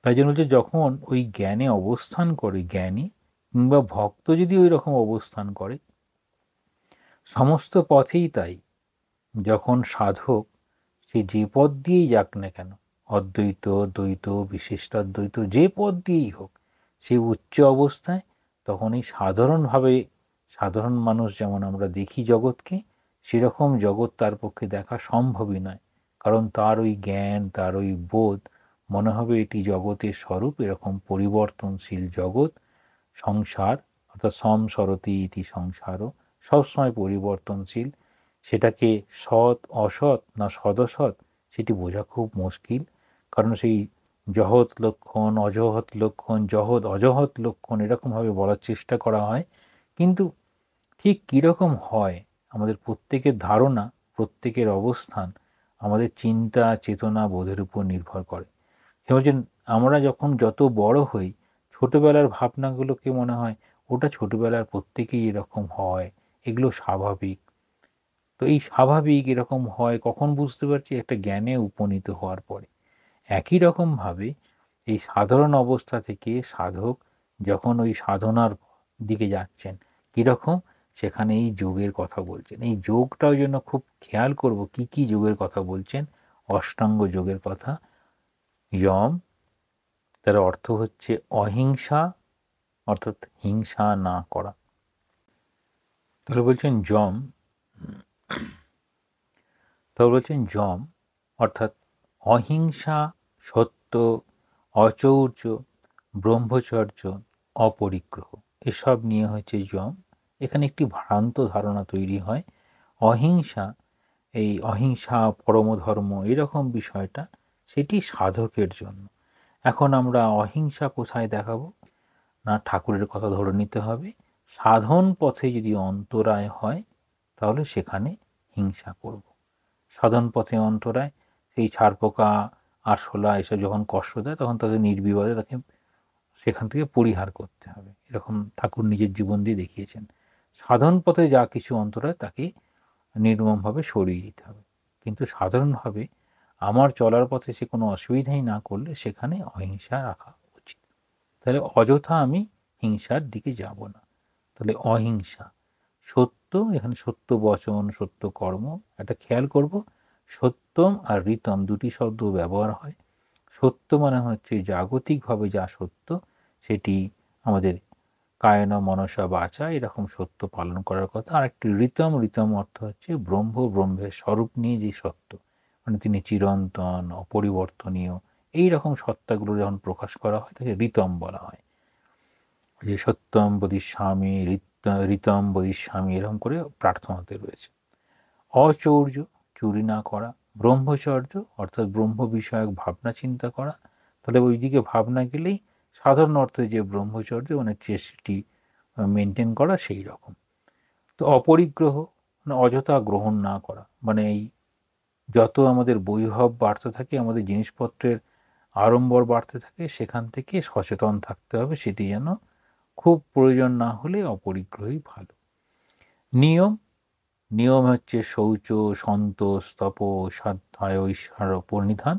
তাই জন্য হচ্ছে যখন ওই জ্ঞানে অবস্থান করে জ্ঞানী কিংবা ভক্ত, যদি ওই রকম অবস্থান করে, সমস্ত পথেই তাই, যখন সাধক সে যে পথ দিয়েই যাক না কেন, অদ্বৈত দ্বৈত বিশিষ্টাদ্বৈত যে পথ দিয়েই হোক, সেই উচ্চ অবস্থায় তখন এই সাধারণভাবে সাধারণ মানুষ যেমন আমরা দেখি জগৎকে, সেরকম জগৎ তার পক্ষে দেখা সম্ভবই নয়। কারণ তার ওই জ্ঞান, তার ওই বোধ, মনে হবে এটি জগতের স্বরূপ, এরকম পরিবর্তনশীল জগৎ, সংসার অর্থাৎ সংসরতি ইতি সংসারও, সবসময় পরিবর্তনশীল। সেটাকে সৎ অসৎ না সদসৎ সেটি বোঝা খুব মুশকিল, কারণ সেই জহৎ লক্ষণ, অজহৎ লক্ষণ, জহৎ অজহৎ লক্ষণ এরকমভাবে বলার চেষ্টা করা হয়, কিন্তু ঠিক কীরকম হয় আমাদের প্রত্যেকের ধারণা, প্রত্যেকের অবস্থান আমাদের চিন্তা চেতনা বোধের উপর নির্ভর করে। সে বলছেন আমরা যখন যত বড় হই, ছোটবেলার ভাবনাগুলোকে মনে হয় ওটা ছোটবেলার প্রত্যেকেই এরকম হয়, এগুলো স্বাভাবিক। তো এই স্বাভাবিক এরকম হয় কখন বুঝতে পারছি? একটা জ্ঞানে উপনীত হওয়ার পরে। একই রকমভাবে এই সাধারণ অবস্থা থেকে সাধক যখন ওই সাধনার দিকে যাচ্ছেন, কীরকম? সেখানে এই যোগের কথা বলছেন। এই যোগটাও যেন খুব খেয়াল করব কি কি যোগের কথা বলছেন। অষ্টাঙ্গ যোগের কথা। যম, তার অর্থ হচ্ছে অহিংসা, অর্থাৎ হিংসা না করা। তাহলে বলছেন যম অর্থাৎ অহিংসা, সত্য, অচৌর্য, ব্রহ্মচর্য, অপরিগ্রহ, এসব নিয়ে হচ্ছে যম। এখানে একটি ভ্রান্ত ধারণা তৈরি হয় অহিংসা, এই অহিংসা পরমধর্ম এরকম বিষয়টা, সেটি সাধকের জন্য। এখন আমরা অহিংসা কোথায় দেখাবো না, ঠাকুরের কথা ধরে নিতে হবে। সাধন পথে যদি অন্তরায় হয় তাহলে সেখানে হিংসা করব। সাধন পথে অন্তরায়, সেই ছারপোকা আরশোলা এসব যখন কষ্ট দেয় তখন তাদের নির্বিবাদে তাকে সেখান থেকে পরিহার করতে হবে, এরকম ঠাকুর নিজের জীবন দিয়ে দেখিয়েছেন। সাধন পথে যা কিছু অন্তরায় তাকে নির্মমভাবে সরিয়ে দিতে হবে। কিন্তু সাধারণভাবে আমার চলার পথে সে কোনো অসুবিধাই না করলে সেখানে অহিংসা রাখা উচিত। তাহলে অযথা আমি হিংসার দিকে যাব না। তাহলে অহিংসা, সত্য, এখানে সত্য বচন, সত্য কর্ম, একটা খেয়াল করব, সত্যম আর ঋতম দুটি শব্দ ব্যবহার হয়। সত্য মানে হচ্ছে জাগতিকভাবে যা সত্য, সেটি আমাদের কায়ন মনসা বাচা এরকম সত্য পালন করার কথা। আর একটি ঋতম, ঋতম অর্থ হচ্ছে ব্রহ্ম, ব্রহ্মের স্বরূপ নিয়ে যে সত্য, মানে তিনি চিরন্তন, অপরিবর্তনীয়, এই রকম সত্তাগুলো যখন প্রকাশ করা হয় তাকে ঋতম বলা হয়। যে সত্যম বদিস্বামী, ঋতম বদিস্বামী, এরকম করে প্রার্থনাতে রয়েছে। অচৌর্য, চুরি না করা। ব্রহ্মচর্য অর্থাৎ ব্রহ্ম বিষয়ক ভাবনা চিন্তা করা। তাহলে ওই দিকে ভাবনা গেলেই সাধারণ অর্থে যে ব্রহ্মচর্য মানে চেষ্টি মেনটেন করা সেই রকম। তো অপরিগ্রহ মানে অযথা গ্রহণ না করা, মানে এই যত আমাদের বৈভব বাড়তে থাকে, আমাদের জিনিসপত্রের আড়ম্বর বাড়তে থাকে, সেখান থেকে সচেতন থাকতে হবে, সেটি যেন খুব প্রয়োজন না হলে অপরিগ্রহই ভালো। নিয়ম, নিয়ম হচ্ছে শৌচ, সন্তোষ, তপ, স্বাধ্যায়, ঐশ্বর, পরিনিধান,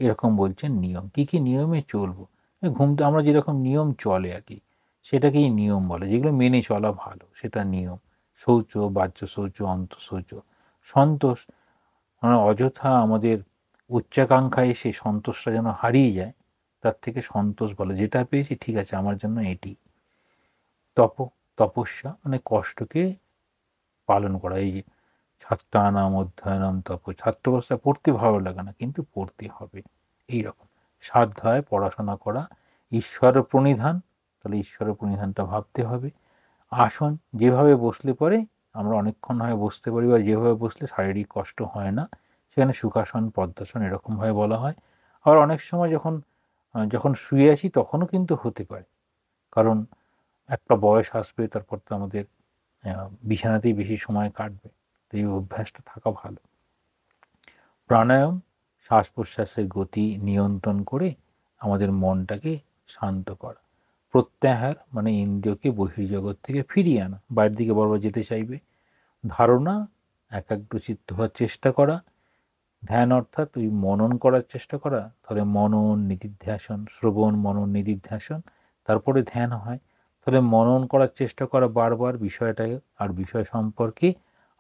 এরকম বলছেন নিয়ম। কি কি নিয়মে চলবো, ঘুমতে আমরা যেরকম নিয়ম চলে আর কি, সেটাকেই নিয়ম বলে, যেগুলো মেনে চলা ভালো সেটা নিয়ম। শৌচ, বাহ্য শৌচ, অন্তঃশৌচ। সন্তোষ মানে অযথা আমাদের উচ্চাকাঙ্ক্ষায় এসে সন্তোষটা যেন হারিয়ে যায়, তার থেকে সন্তোষ বলে যেটা পেয়েছি ঠিক আছে আমার জন্য এটি। তপ, তপস্যা মানে কষ্টকে পালন করা। এই যে ছাত্রানাম অধ্যয়নম তপ, ছাত্রাবস্থায় পড়তে ভালো লাগে না কিন্তু পড়তে হবে, এইরকম। স্বাধ্যায়, পড়াশোনা করা। ঈশ্বর প্রণিধান, তাহলে ঈশ্বরের প্রণিধানটা ভাবতে হবে। আসন, যেভাবে বসলে পরে আমরা অনেকক্ষণ হয় বসতে পারি বা যেভাবে বসলে শারীরিক কষ্ট হয় না, সেখানে সুখাসন, পদ্মাসন এরকমভাবে বলা হয়। আবার অনেক সময় যখন যখন শুয়ে আছি তখনও কিন্তু হতে পারে, কারণ একটা বয়স আসবে তারপর তো আমাদের বিছানাতেই বেশি সময় কাটবে, তো এই অভ্যাসটা থাকা ভালো। প্রাণায়াম, শ্বাস প্রশ্বাসের গতি নিয়ন্ত্রণ করে আমাদের মনটাকে শান্ত করা। প্রত্যাহার মানে ইন্দ্রিয়কে বহির্জগৎ থেকে ফিরিয়ে আনা, বাইরের দিকে বারবার যেতে চাইবে। ধারণা, একাগ্রচিত্ত হওয়ার চেষ্টা করা। ধ্যান অর্থাৎ ওই মনন করার চেষ্টা করা, তাহলে মনন, নিদিধ্যাসন, শ্রবণ, মনন, নিদিধ্যাসন, তারপরে ধ্যান হয়। তাহলে মনন করার চেষ্টা করা বারবার বিষয়টাকে, আর বিষয় সম্পর্কে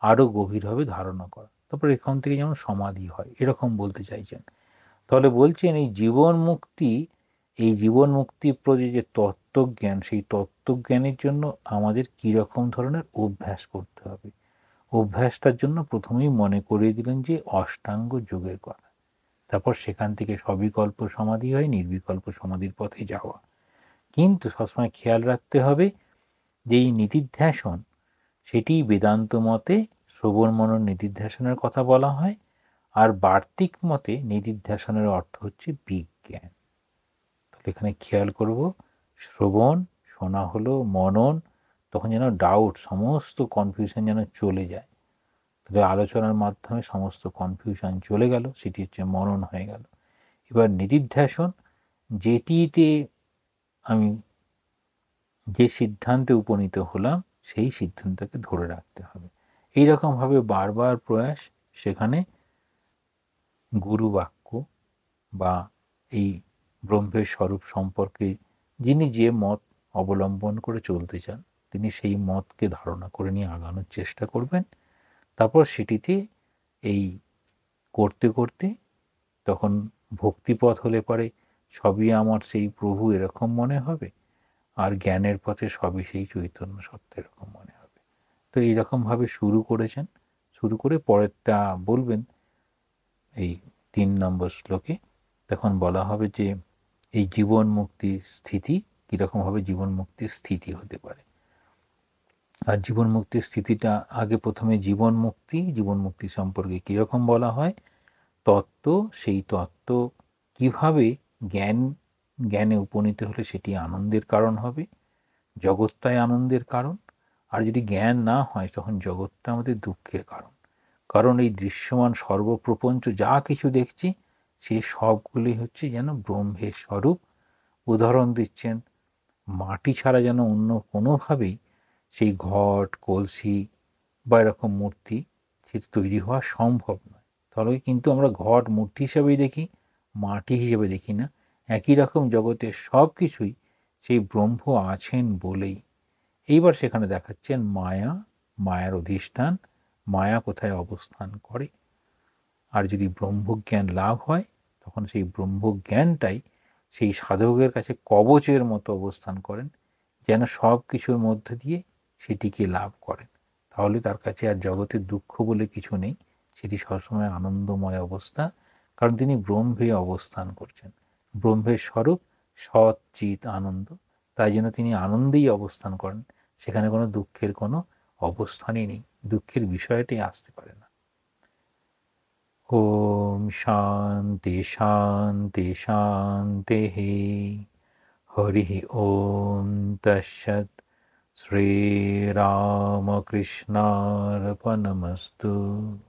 আরও গভীরভাবে ধারণা করা, তারপর এখান থেকে যেমন সমাধি হয়, এরকম বলতে চাইছেন। তাহলে বলছেন এই জীবন মুক্তি, এই জীবন মুক্তির প্রতি যে তত্ত্বজ্ঞান, সেই তত্ত্বজ্ঞানের জন্য আমাদের কীরকম ধরনের অভ্যাস করতে হবে। অভ্যাসটার জন্য প্রথমেই মনে করিয়ে দিলেন যে অষ্টাঙ্গ যোগের কথা, তারপর সেখান থেকে সবিকল্প সমাধি হয়, নির্বিকল্প সমাধির পথে যাওয়া। কিন্তু সবসময় খেয়াল রাখতে হবে যে এই নিদিধ্যাসন, সেটি বেদান্ত মতে শ্রবণ মনন নিদিধ্যাসনের কথা বলা হয়, আর বার্তিক মতে নিদিধ্যাসনের অর্থ হচ্ছে বিজ্ঞান। তাহলে এখানে খেয়াল করব, শ্রবণ শোনা হলো, মনন, তখন যেন ডাউট, সমস্ত কনফিউশন যেন চলে যায়, তাহলে আলোচনার মাধ্যমে সমস্ত কনফিউশন চলে গেল, সেটি হচ্ছে মনন হয়ে গেল। এবার নিদিধ্যাসন, যেটিতে আমি যে সিদ্ধান্তে উপনীত হলাম সেই সিদ্ধান্তকে ধরে রাখতে হবে। এইরকমভাবে বারবার প্রয়াস, সেখানে গুরু বাক্য বা এই ব্রহ্মের স্বরূপ সম্পর্কে যিনি যে মত অবলম্বন করে চলতে চান, তিনি সেই মতকে ধারণা করে নিয়ে আগানোর চেষ্টা করবেন। তারপর সেটিতে এই করতে করতে তখন ভক্তিপথ হলে পরে সবই আমার সেই প্রভু এরকম মনে হবে, আর জ্ঞানের পথে সবই সেই চৈতন্য সত্য এরকম মনে হবে। তো এইরকমভাবে শুরু করেছেন, শুরু করে পরেরটা বলবেন এই 3 নম্বর শ্লোকে। তখন বলা হবে যে এই জীবন মুক্তির স্থিতি কীরকমভাবে জীবন মুক্তির স্থিতি হতে পারে। আর জীবন মুক্তির স্থিতিটা আগে প্রথমে জীবন মুক্তি সম্পর্কে কীরকম বলা হয়, তত্ত্ব, সেই তত্ত্ব কিভাবে জ্ঞানে উপনীত হলে সেটি আনন্দের কারণ হবে, জগৎটাই আনন্দের কারণ। আর যদি জ্ঞান না হয় তখন জগৎটা আমাদের দুঃখের কারণ। কারণ এই দৃশ্যমান সর্বপ্রপঞ্চ যা কিছু দেখছি সে সবগুলি হচ্ছে যেন ব্রহ্মের স্বরূপ। উদাহরণ দিচ্ছেন, মাটি ছাড়া যেন অন্য কোনোভাবেই সেই ঘট, কলসি বা এরকম মূর্তি সেটা তৈরি হওয়া সম্ভব নয়। তাহলে কিন্তু আমরা ঘট মূর্তি হিসেবেই দেখি, মাটি হিসেবে দেখি না। একই রকম জগতের সব কিছুই সেই ব্রহ্ম আছেন বলেই। এইবার সেখানে দেখাচ্ছেন মায়ার অধিষ্ঠান, মায়া কোথায় অবস্থান করে। আর যদি ব্রহ্মজ্ঞান লাভ হয় তখন সেই ব্রহ্মজ্ঞানটাই সেই সাধকের কাছে কবচের মতো অবস্থান করেন, যেন সব কিছুর মধ্যে দিয়ে সেটিকে লাভ করেন। তাহলে তার কাছে আর জগতের দুঃখ বলে কিছু নেই, সেটি সবসময় আনন্দময় অবস্থা। কারণ তিনি ব্রহ্মে অবস্থান করছেন, ব্রহ্মের স্বরূপ সৎ চিৎ আনন্দ। তাই জন্য তিনি আনন্দেই অবস্থান করেন, সেখানে কোনো দুঃখের কোনো অবস্থানই নেই, দুঃখের বিষয়টাই আসতে পারে না। ওম শান্তি শান্তি শান্তিঃ। হরিঃ ওম তৎসৎ। শ্রীরামকৃষ্ণার্পণমস্তু।